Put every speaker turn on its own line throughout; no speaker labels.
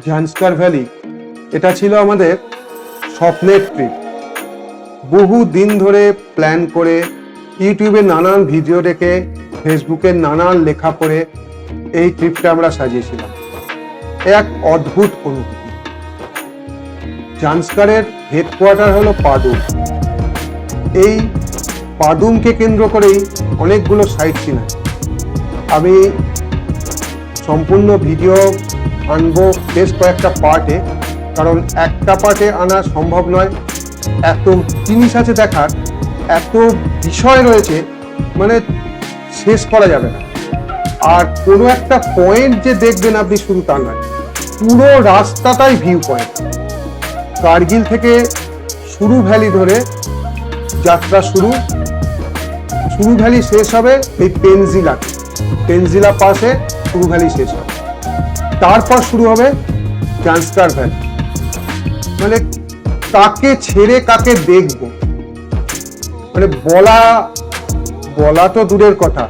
ঝান্সকার valley এটা ছিল আমাদের স্বপ্নের ট্রিপ। বহু দিন ধরে প্ল্যান করে, ইউটিউবে নানান ভিডিও দেখে, ফেসবুকে নানান লেখা পড়ে এই ট্রিপটা আমরা সাজিয়েছিলাম। এক অদ্ভুত অনুভূতি। ঝান্সকারের হেডকোয়ার্টার হলো পাদুম। এই পাদুমকে কেন্দ্র করেই অনেকগুলো সাইট সিন আছে। আমি সম্পূর্ণ ভিডিও আনবো বেশ কয়েকটা পার্টে, কারণ একটা পার্টে আনা সম্ভব নয়। এত জিনিস আছে দেখার, এত বিষয় রয়েছে, মানে শেষ করা যাবে না। আর কোনো একটা পয়েন্ট যে দেখবেন আপনি শুধু তা নয়, পুরো রাস্তাটাই ভিউ পয়েন্ট। কার্গিল থেকে সুরু ভ্যালি ধরে যাত্রা শুরু ভ্যালি শেষ হবে এই পেনজিলা পাশে সুরু ভ্যালি শেষ হবে। তারপর শুরু হবে ঝান্সকার ভ্যালি। মানে কাকে ছেড়ে কাকে দেখবো, মানে বলা তো দূরের কথা,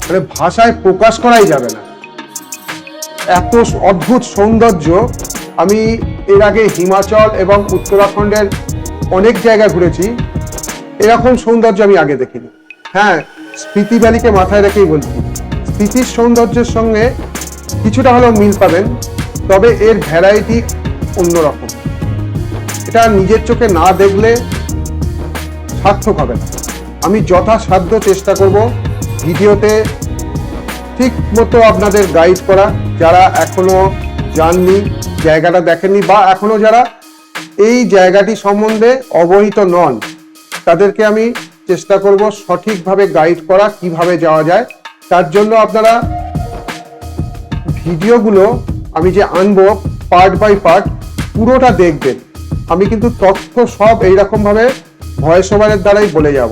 মানে ভাষায় প্রকাশ করাই যাবে না। এত অদ্ভুত সৌন্দর্য আমি এর আগে হিমাচল এবং উত্তরাখণ্ডের অনেক জায়গায় ঘুরেছি, এরকম সৌন্দর্য আমি আগে দেখিনি। হ্যাঁ, স্পিতি ভ্যালিকে মাথায় রেখেই বলছি, স্পিতির সৌন্দর্যের সঙ্গে কিছুটা হলেও মিল পাবেন, তবে এর ভ্যারাইটি অন্যরকম। এটা নিজের চোখে না দেখলে সার্থক হবে না। আমি যথাসাধ্য চেষ্টা করব ভিডিওতে ঠিক মতো আপনাদের গাইড করা, যারা এখনো জাননি, জায়গাটা দেখেননি, বা এখনো যারা এই জায়গাটি সম্বন্ধে অবহিত নন, তাদেরকে আমি চেষ্টা করব সঠিকভাবে গাইড করা, কিভাবে যাওয়া যায়। তার জন্য আপনারা ভিডিওগুলো আমি যে আনবো পার্ট বাই পার্ট পুরোটা দেখবেন। আমি কিন্তু তথ্য সব এইরকম ভাবে ভয়েস ওভারের দ্বারাই বলে যাব।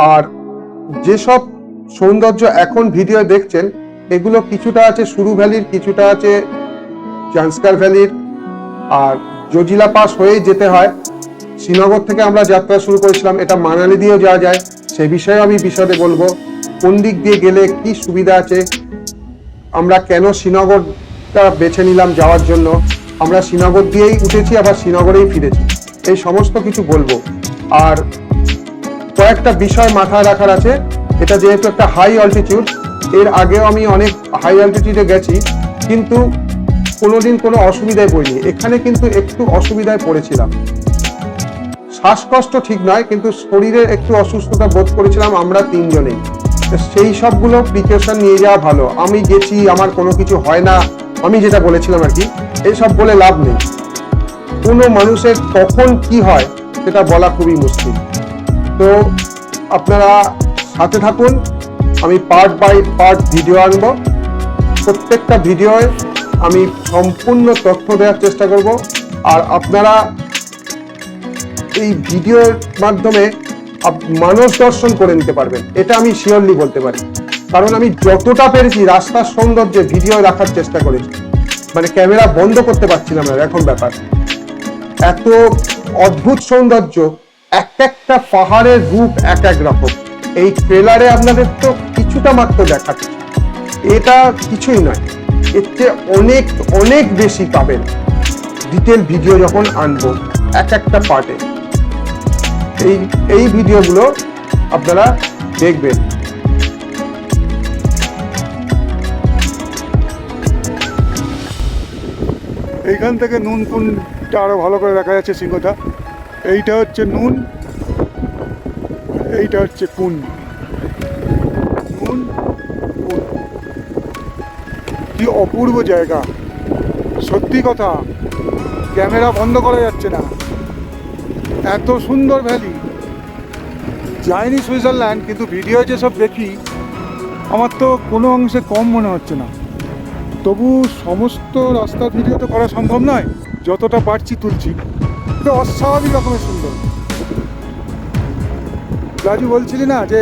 আর যেসব সৌন্দর্য এখন ভিডিও দেখছেন, এগুলো কিছুটা আছে সুরু ভ্যালির, কিছুটা আছে ঝান্সকার ভ্যালির, আর জজিলা পাস হয়েই যেতে হয়। শ্রীনগর থেকে আমরা যাত্রা শুরু করেছিলাম, এটা মানালি দিয়েও যাওয়া যায়, সে বিষয়ে আমি বিশদে বলবো। কোন দিক দিয়ে গেলে কি সুবিধা আছে, আমরা কেন শ্রীনগরটা বেছে নিলাম যাওয়ার জন্য, আমরা শ্রীনগর দিয়েই উঠেছি আবার শ্রীনগরেই ফিরেছি, এই সমস্ত কিছু বলবো। আর কয়েকটা বিষয় মাথায় রাখার আছে। এটা যেহেতু একটা হাই অল্টিটিউড, এর আগেও আমি অনেক হাই অল্টিটিউডে গেছি, কিন্তু কোনোদিন কোনো অসুবিধায় পড়িনি। এখানে কিন্তু একটু অসুবিধায় পড়েছিলাম। শ্বাসকষ্ট ঠিক নয়, কিন্তু শরীরে একটু অসুস্থতা বোধ করেছিলাম আমরা তিনজনেই। সেই সবগুলো প্রিকশন নিয়ে যাওয়া ভালো। আমি গেছি, আমার কোনো কিছু হয় না, আমি যেটা বলেছিলাম আর কি, এইসব বলে লাভ নেই। কোনো মানুষের কখন কি হয় সেটা বলা খুবই মুশকিল। তো আপনারা সাথে থাকুন, আমি পার্ট বাই পার্ট ভিডিও আনবো। প্রত্যেকটা ভিডিওয় আমি সম্পূর্ণ তথ্য দেওয়ার চেষ্টা করব। আর আপনারা এই ভিডিওর মাধ্যমে মানস দর্শন করে নিতে পারবেন, এটা আমি শিওরলি বলতে পারি। কারণ আমি যতটা পেরেছি রাস্তার সৌন্দর্যে ভিডিও রাখার চেষ্টা করেছি, মানে ক্যামেরা বন্ধ করতে পারছিলাম না, এখন ব্যাপার। এত অদ্ভুত সৌন্দর্য, এক একটা পাহাড়ের রূপ এক এক রকম। এই ট্রেলারে আপনাদের তো কিছুটা মাত্র দেখাচ্ছে, এটা কিছুই নয়, এর চেয়ে অনেক অনেক বেশি পাবেন ডিটেল ভিডিও যখন আনবো এক একটা পার্টে। এই ভিডিওগুলো আপনারা দেখবেন।
এইখান থেকে নুন কুনটা আরো ভালো করে দেখা যাচ্ছে। সিংহটা এইটা হচ্ছে নুন, এইটা হচ্ছে কুন। নুন কুন, কি অপূর্ব জায়গা, সত্যি কথা, ক্যামেরা বন্ধ করা যাচ্ছে না, এত সুন্দর ভ্যালি। যাইনি সুইজারল্যান্ড, কিন্তু ভিডিও যেসব দেখি আমার তো কোনো অংশে কম মনে হচ্ছে না। তবু সমস্ত রাস্তার ভিডিও তো করা সম্ভব নয়, যতটা পারছি তুলছি। তো অস্বাভাবিক রকমের সুন্দর। রাজু বলছিলি না যে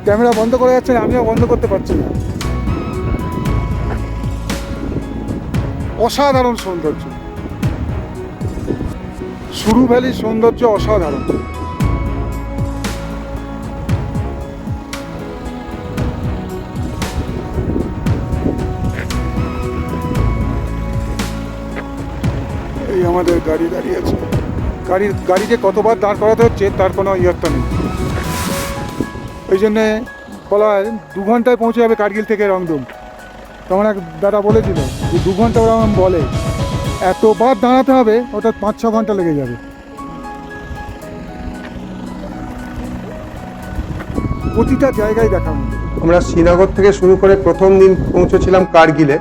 ক্যামেরা বন্ধ করা যাচ্ছে না, আমিও বন্ধ করতে পারছি না। অসাধারণ সৌন্দর্য, সুরু ভ্যালির সৌন্দর্য অসাধারণ। আমাদের গাড়ি দাঁড়িয়ে আছে। গাড়িকে কতবার দাঁড় করাতে হচ্ছে তার কোনো ইয়ত্তা নেই। ওই জন্যে বলা হয় 2 ঘন্টায় পৌঁছে যাবে কার্গিল থেকে রংদুম। তখন এক দাদা বলেছিল যে 2 ঘন্টা ওরা বলে, এতবার দাঁড়াতে হবে, ওটা 5-6 ঘন্টা লেগে যাবে। প্রতিটা জায়গায় দেখানো।
আমরা শ্রীনগর থেকে শুরু করে প্রথম দিন পৌঁছেছিলাম কার্গিলে।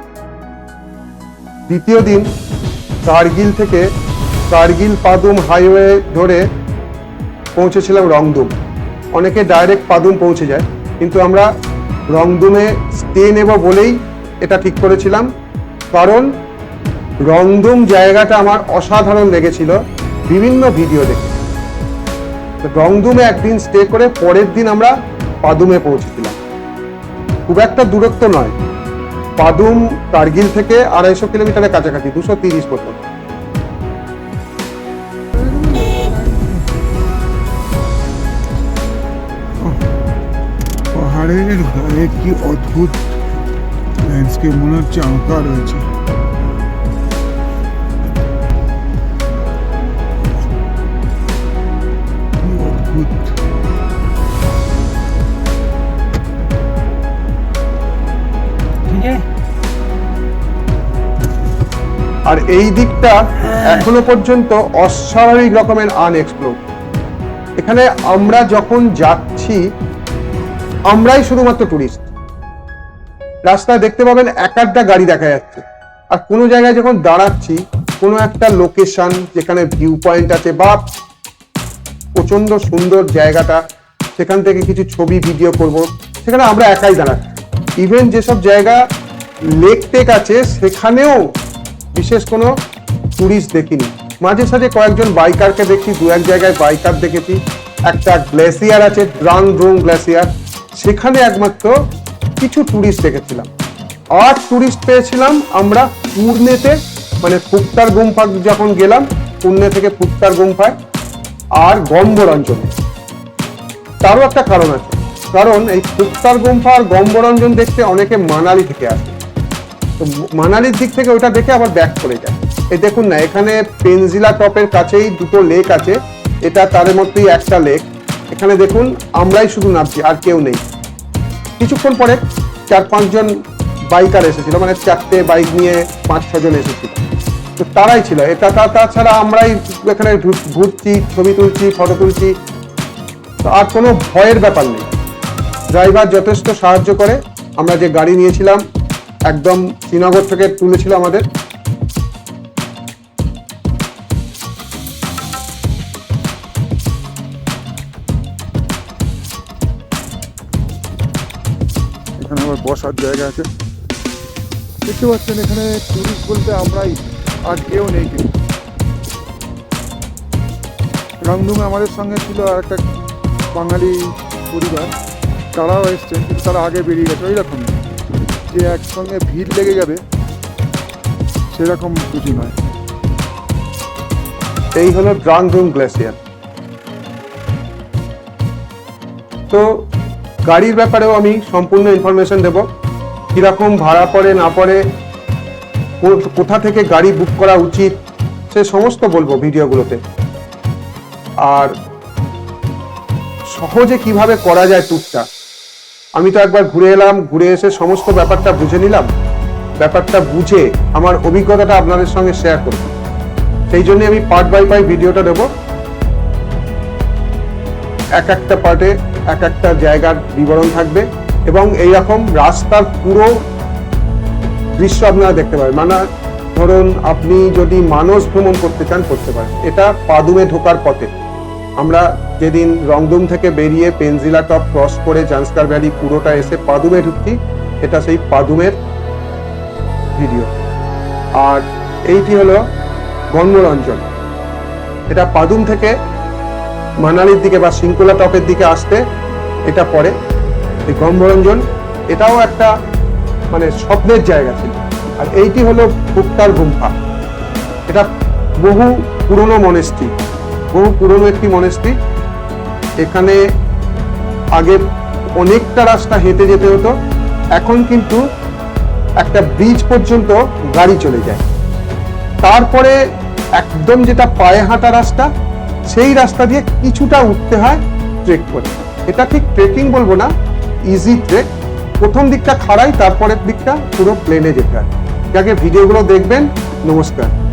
দ্বিতীয় দিন কার্গিল থেকে কার্গিল পাদুম হাইওয়ে ধরে পৌঁছেছিলাম রংদুম। অনেকে ডাইরেক্ট পাদুম পৌঁছে যায়, কিন্তু আমরা রংদুমে স্টে নেব বলেই এটা ঠিক করেছিলাম, কারণ রংদুম জায়গাটা আমার অসাধারণ লেগেছিল বিভিন্ন ভিডিও দেখে। রংদুমে একদিন স্টে করে পরের দিন আমরা পাদুমে পৌঁছেছিলাম। খুব একটা দূরত্ব নয়, পাদুম কার্গিল থেকে 250 কিলোমিটারের কাছাকাছি, 230 মতো।
পাহাড়ের গায়ে কি অদ্ভুত ল্যান্ডস্কেপ, মনে হচ্ছে আঁকা রয়েছে। কি অদ্ভুত।
আর এই দিকটা এখনো পর্যন্ত অস্বাভাবিক রকমের আনএক্সপ্লোর। এখানে আমরা যখন যাচ্ছি আমরাই শুধুমাত্র টুরিস্ট। রাস্তায় দেখতে পাবেন এক একটা গাড়ি দেখা যাচ্ছে, আর কোনো জায়গায় যখন দাঁড়াচ্ছি, কোনো একটা লোকেশন যেখানে ভিউ পয়েন্ট আছে বা প্রচন্ড সুন্দর জায়গাটা, সেখান থেকে কিছু ছবি ভিডিও করব, সেখানে আমরা একাই দাঁড়াচ্ছি। ইভেন যেসব জায়গা লেক টেক আছে সেখানেও বিশেষ কোনো টুরিস্ট দেখিনি। মাঝে সাঝে কয়েকজন বাইকারকে দেখছি, 2-1 জায়গায় বাইকার দেখেছি। একটা গ্লেসিয়ার আছে, ড্রাং ড্রুং গ্লেসিয়ার, সেখানে একমাত্র কিছু টুরিস্ট দেখেছিলাম। আর টুরিস্ট পেয়েছিলাম আমরা পুর্নেতে, মানে ফুক্তার গুম্ফা যখন গেলাম, পুর্নে থেকে ফুক্তার গুম্ফায়, আর গম্বরঞ্জনে। তারও একটা কারণ আছে, কারণ এই ফুক্তার গুম্ফা আর গম্বরঞ্জন দেখতে অনেকে মানালি থেকে আসে। তো মানালির দিক থেকে ওটা দেখে আবার ব্যাক করে যায়। এই দেখুন না, এখানে পেনজিলা টপের কাছেই 2টো লেক আছে, এটা তার মধ্যেই একটা লেক। এখানে দেখুন আমরাই শুধু নামছি, আর কেউ নেই। কিছুক্ষণ পরে 4-5 জন বাইকার এসেছিল, মানে 4টে বাইক নিয়ে 5-6 জন এসেছিল, তো তারাই ছিল। এটা তাছাড়া আমরাই এখানে ঘুরছি, ছবি তুলছি, ফটো তুলছি, তো আর কোনো ভয়ের ব্যাপার নেই। ড্রাইভার যথেষ্ট সাহায্য করে। আমরা যে গাড়ি নিয়েছিলাম একদম শ্রীনগর থেকে তুলেছিল আমাদের।
এখানে আবার বসার জায়গা আছে, দেখতে পাচ্ছেন। এখানে টুরিস্ট বলতে আমরাই, আর কেউ নেই। কিন্তু রংদুমে আমাদের সঙ্গে ছিল আর একটা বাঙালি পরিবার, তারাও এসছেন, কিন্তু তারা আগে বেরিয়ে গেছে। ওই রকম যে একসঙ্গে ভিড় লেগে যাবে সেরকম কিছু নয়।
এই হলো ড্রাং ড্রুং গ্লেসিয়ার। তো গাড়ির ব্যাপারেও আমি সম্পূর্ণ ইনফরমেশন দেব, কিরকম ভাড়া পড়ে না পড়ে, কোথা থেকে গাড়ি বুক করা উচিত, সে সমস্ত বলবো ভিডিওগুলোতে। আর সহজে কিভাবে করা যায় ট্যুরটা, আমি তো একবার ঘুরে এলাম, ঘুরে এসে সমস্ত ব্যাপারটা বুঝে নিলাম। ব্যাপারটা বুঝে আমার অভিজ্ঞতাটা আপনাদের সঙ্গে শেয়ার করব, সেই জন্য আমি পার্ট বাই পার্ট ভিডিওটা দেবো। এক একটা পার্টে এক একটা জায়গার বিবরণ থাকবে, এবং এইরকম রাস্তার পুরো দৃশ্য আপনারা দেখতে পাবেন। মানে ধরুন আপনি যদি মানস ভ্রমণ করতে চান, করতে পারেন। এটা পাদুমে ঢোকার পথে। আমরা যেদিন রংদুম থেকে বেরিয়ে পেনজিলা টপ ক্রস করে জান্সকার ভ্যালি পুরোটা এসে পাদুমে ঢুকছি, এটা সেই পাদুমের ভিডিও। আর এইটি হলো গম্বরঞ্জন। এটা পাদুম থেকে মানালির দিকে বা সিংকুলা টপের দিকে আসতে এটা পড়ে। এই গম্বরঞ্জন, এটাও একটা মানে স্বপ্নের জায়গা ছিল। আর এইটি হলো ফুক্তার গুম্ফা। এটা বহু পুরনো মনেস্ট্রি, বহু পুরনো একটি মনেস্ট্রি। এখানে আগে অনেকটা রাস্তা হেঁটে যেতে হতো, এখন কিন্তু একটা ব্রিজ পর্যন্ত গাড়ি চলে যায়। তারপরে একদম যেটা পায়ে হাঁটা রাস্তা, সেই রাস্তা দিয়ে কিছুটা উঠতে হয় ট্রেক করে। এটা ঠিক ট্রেকিং বলবো না, ইজি ট্রেক। প্রথম দিকটা খাড়াই, তারপরের দিকটা পুরো প্লেনে যেতে হয়। আগে ভিডিওগুলো দেখবেন। নমস্কার।